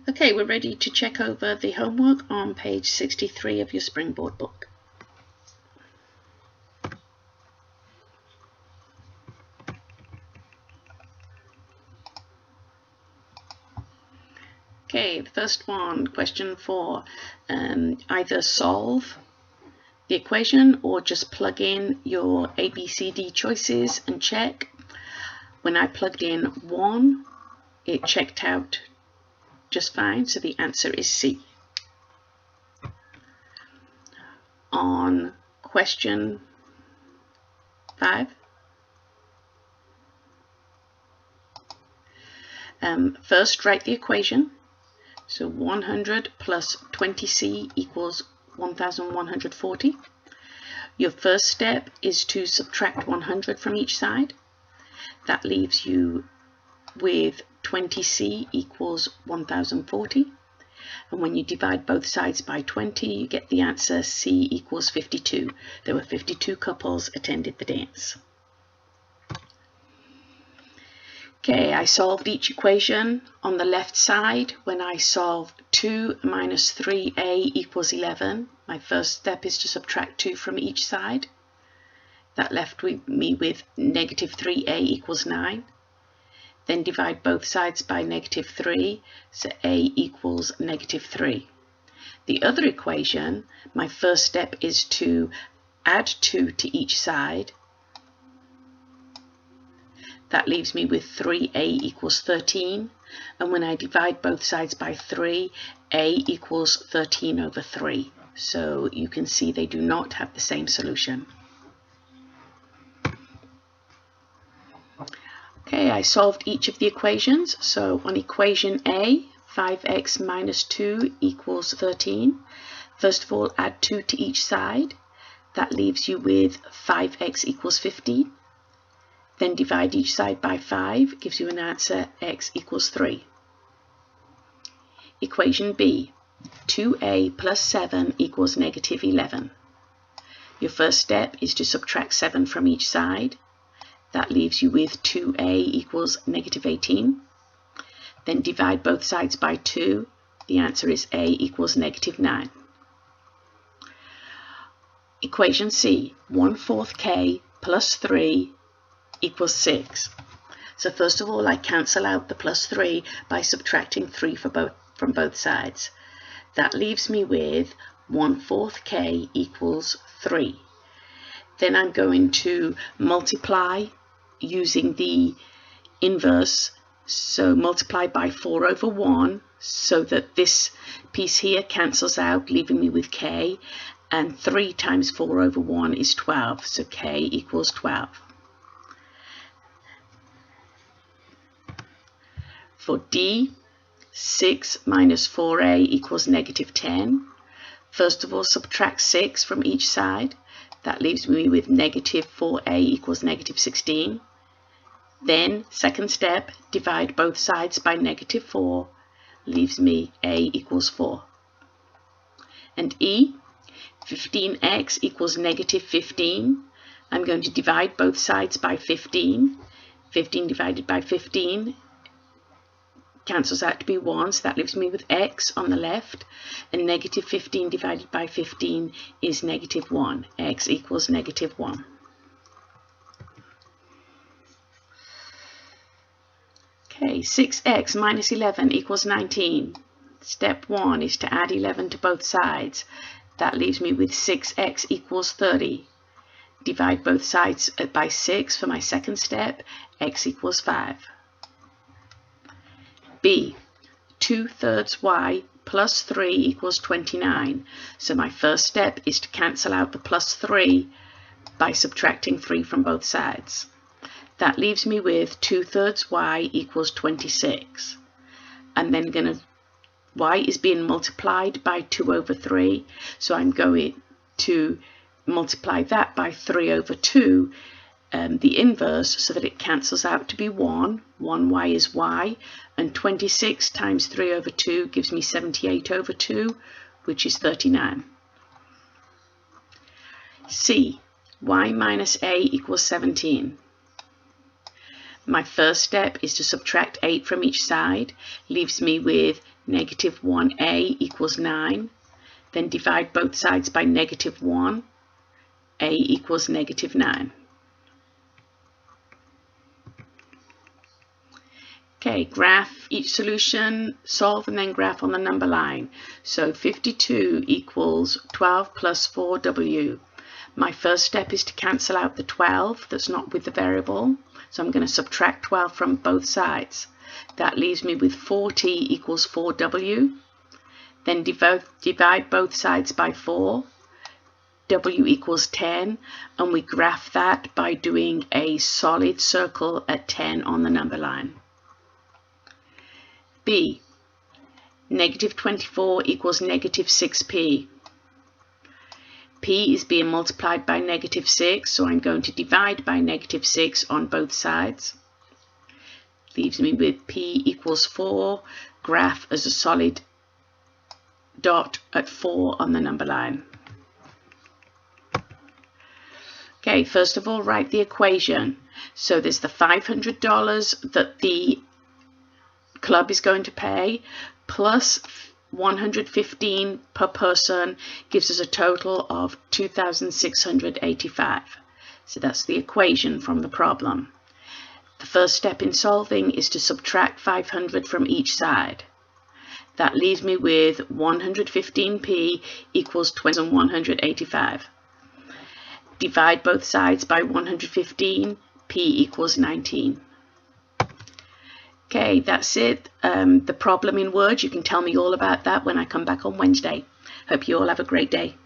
Okay, we're ready to check over the homework on page 63 of your Springboard book. Okay, the first one, question 4, either solve the equation or just plug in your A, B, C, D choices and check. When I plugged in 1, it checked out just fine, so the answer is C. On question 5, first write the equation. So 100 plus 20C equals 1140. Your first step is to subtract 100 from each side. That leaves you with 20C equals 1040. And when you divide both sides by 20, you get the answer C equals 52. There were 52 couples attended the dance. Okay, I solved each equation. On the left side, when I solve 2 minus 3a equals 11, my first step is to subtract 2 from each side. That left me with negative 3a equals 9. Then divide both sides by negative 3, so a equals negative 3. The other equation, my first step is to add 2 to each side. That leaves me with 3a equals 13, and when I divide both sides by 3, a equals 13 over 3. So you can see they do not have the same solution. Okay, I solved each of the equations. So on equation A, 5x minus 2 equals 13. First of all, add 2 to each side. That leaves you with 5x equals 15. Then divide each side by 5, gives you an answer, x equals 3. Equation B, 2a plus 7 equals negative 11. Your first step is to subtract 7 from each side. That leaves you with 2a equals negative 18. Then divide both sides by 2. The answer is a equals negative 9. Equation C, 1/4 k plus 3 equals 6. So first of all, I cancel out the plus 3 by subtracting 3 from both sides. That leaves me with 1/4 k equals 3. Then I'm going to multiply using the inverse. So multiply by 4 over 1 so that this piece here cancels out, leaving me with k. And 3 times 4 over 1 is 12. So k equals 12. For D, 6 minus 4a equals negative 10. First of all, subtract 6 from each side. That leaves me with negative 4a equals negative 16. Then, second step, divide both sides by negative 4. Leaves me a equals 4. And E, 15x equals negative 15. I'm going to divide both sides by 15. 15 divided by 15 cancels out to be 1, so that leaves me with x on the left, and negative 15 divided by 15 is negative 1. X equals negative 1. Okay, 6x minus 11 equals 19. Step 1 is to add 11 to both sides. That leaves me with 6x equals 30. Divide both sides by 6 for my second step. X equals 5. B, 2/3 y plus 3 equals 29. So my first step is to cancel out the plus 3 by subtracting 3 from both sides. That leaves me with 2/3 y equals 26. I'm then going to, y is being multiplied by 2 over 3. So I'm going to multiply that by 3 over 2. The inverse, so that it cancels out to be 1. 1y is y, and 26 times 3 over 2 gives me 78 over 2, which is 39. C, y minus a equals 17. My first step is to subtract 8 from each side, leaves me with negative 1a equals 9. Then divide both sides by negative 1. A equals negative 9. Okay, graph each solution, solve and then graph on the number line. So 52 equals 12 plus 4w. My first step is to cancel out the 12 that's not with the variable. So I'm going to subtract 12 from both sides. That leaves me with 40 equals 4w. Then divide both sides by 4. W equals 10, and we graph that by doing a solid circle at 10 on the number line. B, negative 24 equals negative 6p. P is being multiplied by negative 6, so I'm going to divide by negative 6 on both sides. Leaves me with P equals 4, graph as a solid dot at 4 on the number line. Okay, first of all, write the equation. So there's the $500 that the club is going to pay, plus 115 per person gives us a total of 2,685. So that's the equation from the problem. The first step in solving is to subtract 500 from each side. That leaves me with 115p equals 2,185. Divide both sides by 115, p equals 19. Okay, that's it. The problem in Word, you can tell me all about that when I come back on Wednesday. Hope you all have a great day.